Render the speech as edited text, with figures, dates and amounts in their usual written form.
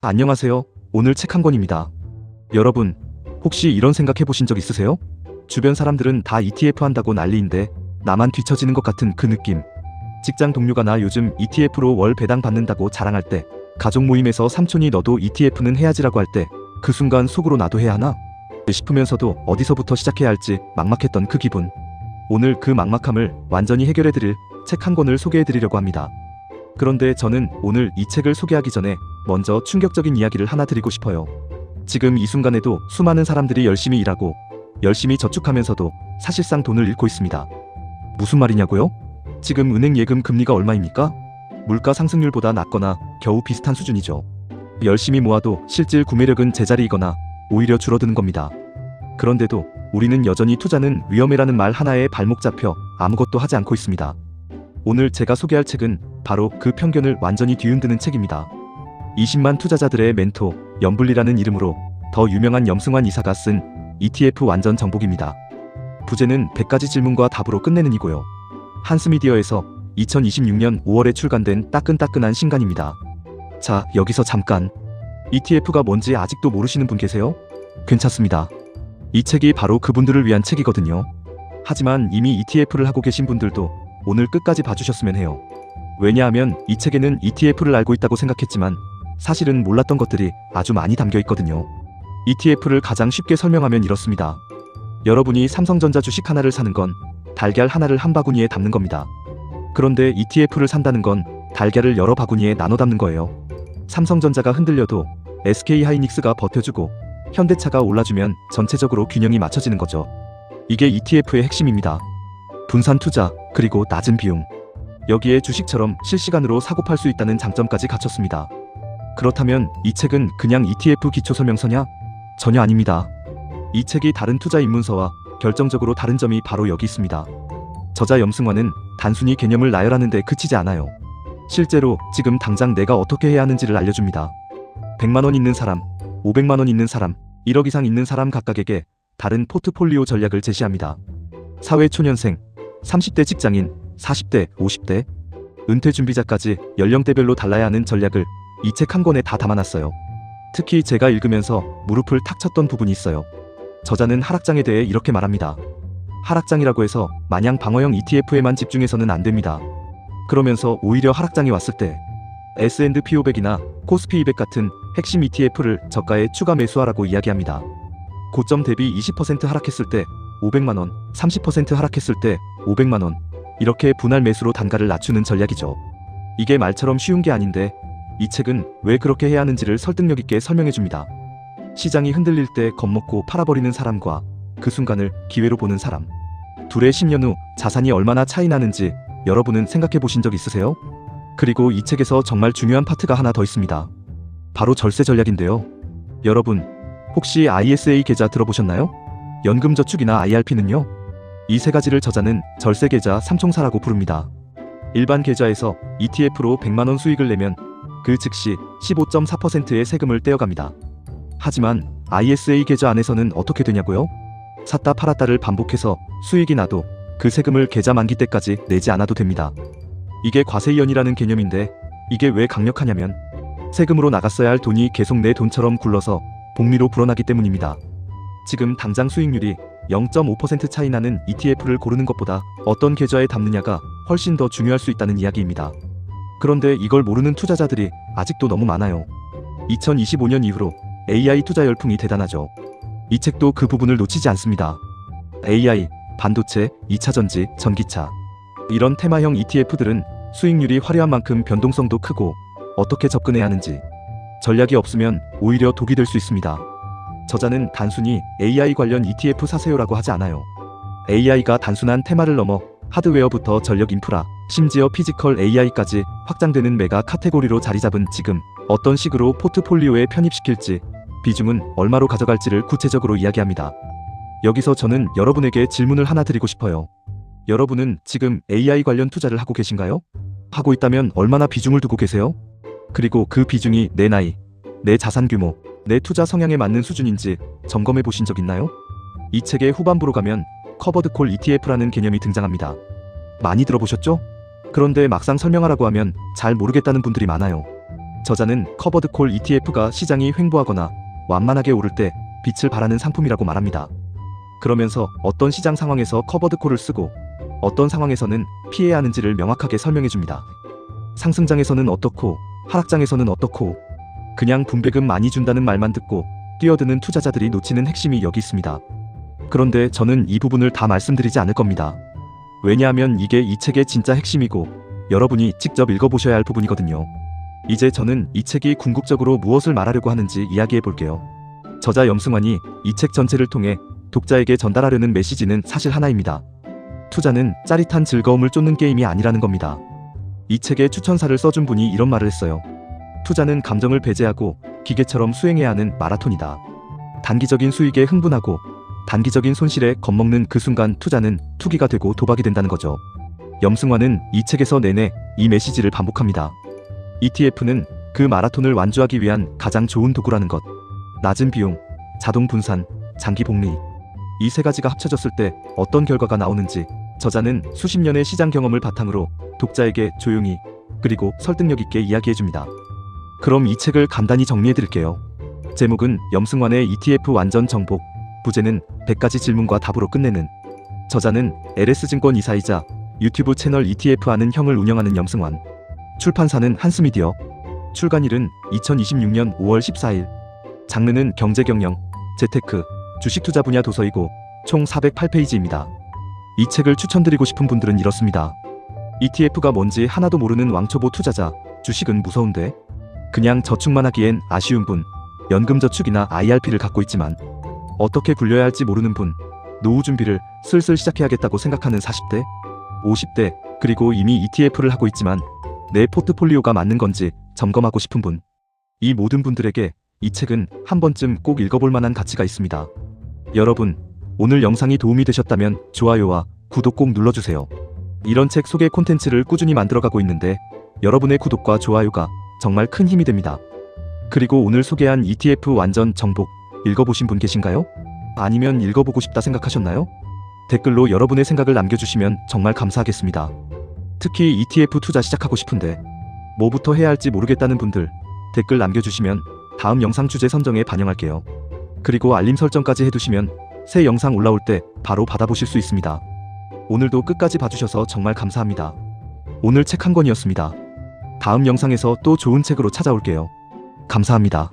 안녕하세요. 오늘 책 한 권입니다. 여러분, 혹시 이런 생각 해보신 적 있으세요? 주변 사람들은 다 ETF 한다고 난리인데 나만 뒤처지는 것 같은 그 느낌. 직장 동료가 나 요즘 ETF로 월 배당 받는다고 자랑할 때, 가족 모임에서 삼촌이 너도 ETF는 해야지라고 할 때 그 순간 속으로 나도 해야 하나? 싶으면서도 어디서부터 시작해야 할지 막막했던 그 기분. 오늘 그 막막함을 완전히 해결해드릴 책 한 권을 소개해드리려고 합니다. 그런데 저는 오늘 이 책을 소개하기 전에 먼저 충격적인 이야기를 하나 드리고 싶어요. 지금 이 순간에도 수많은 사람들이 열심히 일하고 열심히 저축하면서도 사실상 돈을 잃고 있습니다. 무슨 말이냐고요? 지금 은행 예금 금리가 얼마입니까? 물가 상승률보다 낮거나 겨우 비슷한 수준이죠. 열심히 모아도 실질 구매력은 제자리이거나 오히려 줄어드는 겁니다. 그런데도 우리는 여전히 투자는 위험해라는 말 하나에 발목 잡혀 아무것도 하지 않고 있습니다. 오늘 제가 소개할 책은 바로 그 편견을 완전히 뒤흔드는 책입니다. 20만 투자자들의 멘토, 염블리라는 이름으로 더 유명한 염승환 이사가 쓴 ETF 완전 정복입니다. 부제는 100가지 질문과 답으로 끝내는 이고요. 한스미디어에서 2026년 5월에 출간된 따끈따끈한 신간입니다. 자, 여기서 잠깐. ETF가 뭔지 아직도 모르시는 분 계세요? 괜찮습니다. 이 책이 바로 그분들을 위한 책이거든요. 하지만 이미 ETF를 하고 계신 분들도 오늘 끝까지 봐주셨으면 해요. 왜냐하면 이 책에는 ETF를 알고 있다고 생각했지만 사실은 몰랐던 것들이 아주 많이 담겨 있거든요. ETF를 가장 쉽게 설명하면 이렇습니다. 여러분이 삼성전자 주식 하나를 사는 건 달걀 하나를 한 바구니에 담는 겁니다. 그런데 ETF를 산다는 건 달걀을 여러 바구니에 나눠 담는 거예요. 삼성전자가 흔들려도 SK하이닉스가 버텨주고 현대차가 올라주면 전체적으로 균형이 맞춰지는 거죠. 이게 ETF의 핵심입니다. 분산 투자, 그리고 낮은 비용. 여기에 주식처럼 실시간으로 사고 팔 수 있다는 장점까지 갖췄습니다. 그렇다면 이 책은 그냥 ETF 기초설명서냐? 전혀 아닙니다. 이 책이 다른 투자 입문서와 결정적으로 다른 점이 바로 여기 있습니다. 저자 염승환은 단순히 개념을 나열하는 데 그치지 않아요. 실제로 지금 당장 내가 어떻게 해야 하는지를 알려줍니다. 100만원 있는 사람, 500만원 있는 사람, 1억 이상 있는 사람 각각에게 다른 포트폴리오 전략을 제시합니다. 사회초년생, 30대 직장인, 40대, 50대, 은퇴 준비자까지 연령대별로 달라야 하는 전략을 이 책 한 권에 다 담아놨어요. 특히 제가 읽으면서 무릎을 탁 쳤던 부분이 있어요. 저자는 하락장에 대해 이렇게 말합니다. 하락장이라고 해서 마냥 방어형 ETF에만 집중해서는 안 됩니다. 그러면서 오히려 하락장이 왔을 때 S&P 500이나 코스피 200 같은 핵심 ETF를 저가에 추가 매수하라고 이야기합니다. 고점 대비 20% 하락했을 때 500만원, 30% 하락했을 때 500만원, 이렇게 분할 매수로 단가를 낮추는 전략이죠. 이게 말처럼 쉬운 게 아닌데 이 책은 왜 그렇게 해야 하는지를 설득력 있게 설명해줍니다. 시장이 흔들릴 때 겁먹고 팔아버리는 사람과 그 순간을 기회로 보는 사람. 둘의 10년 후 자산이 얼마나 차이 나는지 여러분은 생각해 보신 적 있으세요? 그리고 이 책에서 정말 중요한 파트가 하나 더 있습니다. 바로 절세 전략인데요. 여러분, 혹시 ISA 계좌 들어보셨나요? 연금저축이나 IRP는요? 이 세 가지를 저자는 절세 계좌 삼총사라고 부릅니다. 일반 계좌에서 ETF로 100만원 수익을 내면 그 즉시 15.4%의 세금을 떼어갑니다. 하지만 ISA 계좌 안에서는 어떻게 되냐고요? 샀다 팔았다를 반복해서 수익이 나도 그 세금을 계좌 만기 때까지 내지 않아도 됩니다. 이게 과세이연이라는 개념인데 이게 왜 강력하냐면 세금으로 나갔어야 할 돈이 계속 내 돈처럼 굴러서 복리로 불어나기 때문입니다. 지금 당장 수익률이 0.5% 차이 나는 ETF를 고르는 것보다 어떤 계좌에 담느냐가 훨씬 더 중요할 수 있다는 이야기입니다. 그런데 이걸 모르는 투자자들이 아직도 너무 많아요. 2025년 이후로 AI 투자 열풍이 대단하죠. 이 책도 그 부분을 놓치지 않습니다. AI, 반도체, 2차전지, 전기차. 이런 테마형 ETF들은 수익률이 화려한 만큼 변동성도 크고 어떻게 접근해야 하는지 전략이 없으면 오히려 독이 될 수 있습니다. 저자는 단순히 AI 관련 ETF 사세요라고 하지 않아요. AI가 단순한 테마를 넘어 하드웨어부터 전력 인프라, 심지어 피지컬 AI까지 확장되는 메가 카테고리로 자리 잡은 지금 어떤 식으로 포트폴리오에 편입시킬지, 비중은 얼마로 가져갈지를 구체적으로 이야기합니다. 여기서 저는 여러분에게 질문을 하나 드리고 싶어요. 여러분은 지금 AI 관련 투자를 하고 계신가요? 하고 있다면 얼마나 비중을 두고 계세요? 그리고 그 비중이 내 나이, 내 자산 규모, 내 투자 성향에 맞는 수준인지 점검해 보신 적 있나요? 이 책의 후반부로 가면 커버드 콜 ETF라는 개념이 등장합니다. 많이 들어보셨죠? 그런데 막상 설명하라고 하면 잘 모르겠다는 분들이 많아요. 저자는 커버드콜 ETF가 시장이 횡보하거나 완만하게 오를 때 빛을 발하는 상품이라고 말합니다. 그러면서 어떤 시장 상황에서 커버드콜을 쓰고 어떤 상황에서는 피해야 하는지를 명확하게 설명해 줍니다. 상승장에서는 어떻고 하락장에서는 어떻고, 그냥 분배금 많이 준다는 말만 듣고 뛰어드는 투자자들이 놓치는 핵심이 여기 있습니다. 그런데 저는 이 부분을 다 말씀드리지 않을 겁니다. 왜냐하면 이게 이 책의 진짜 핵심이고 여러분이 직접 읽어보셔야 할 부분이거든요. 이제 저는 이 책이 궁극적으로 무엇을 말하려고 하는지 이야기해 볼게요. 저자 염승환이 이 책 전체를 통해 독자에게 전달하려는 메시지는 사실 하나입니다. 투자는 짜릿한 즐거움을 쫓는 게임이 아니라는 겁니다. 이 책의 추천사를 써준 분이 이런 말을 했어요. 투자는 감정을 배제하고 기계처럼 수행해야 하는 마라톤이다. 단기적인 수익에 흥분하고 단기적인 손실에 겁먹는 그 순간 투자는 투기가 되고 도박이 된다는 거죠. 염승환은 이 책에서 내내 이 메시지를 반복합니다. ETF는 그 마라톤을 완주하기 위한 가장 좋은 도구라는 것. 낮은 비용, 자동 분산, 장기 복리. 이 세 가지가 합쳐졌을 때 어떤 결과가 나오는지 저자는 수십 년의 시장 경험을 바탕으로 독자에게 조용히 그리고 설득력 있게 이야기해줍니다. 그럼 이 책을 간단히 정리해드릴게요. 제목은 염승환의 ETF 완전 정복, 부제는 100가지 질문과 답으로 끝내는. 저자는 LS증권 이사이자 유튜브 채널 ETF 아는 형을 운영하는 염승환. 출판사는 한스미디어. 출간일은 2026년 5월 14일. 장르는 경제경영, 재테크, 주식투자 분야 도서이고 총 408페이지입니다. 이 책을 추천드리고 싶은 분들은 이렇습니다. ETF가 뭔지 하나도 모르는 왕초보 투자자, 주식은 무서운데? 그냥 저축만 하기엔 아쉬운 분, 연금저축이나 IRP를 갖고 있지만 어떻게 굴려야 할지 모르는 분, 노후 준비를 슬슬 시작해야겠다고 생각하는 40대, 50대, 그리고 이미 ETF를 하고 있지만 내 포트폴리오가 맞는 건지 점검하고 싶은 분. 이 모든 분들에게 이 책은 한 번쯤 꼭 읽어볼 만한 가치가 있습니다. 여러분, 오늘 영상이 도움이 되셨다면 좋아요와 구독 꼭 눌러주세요. 이런 책 소개 콘텐츠를 꾸준히 만들어가고 있는데 여러분의 구독과 좋아요가 정말 큰 힘이 됩니다. 그리고 오늘 소개한 ETF 완전 정복 읽어보신 분 계신가요? 아니면 읽어보고 싶다 생각하셨나요? 댓글로 여러분의 생각을 남겨주시면 정말 감사하겠습니다. 특히 ETF 투자 시작하고 싶은데 뭐부터 해야 할지 모르겠다는 분들 댓글 남겨주시면 다음 영상 주제 선정에 반영할게요. 그리고 알림 설정까지 해두시면 새 영상 올라올 때 바로 받아보실 수 있습니다. 오늘도 끝까지 봐주셔서 정말 감사합니다. 오늘 책 한 권이었습니다. 다음 영상에서 또 좋은 책으로 찾아올게요. 감사합니다.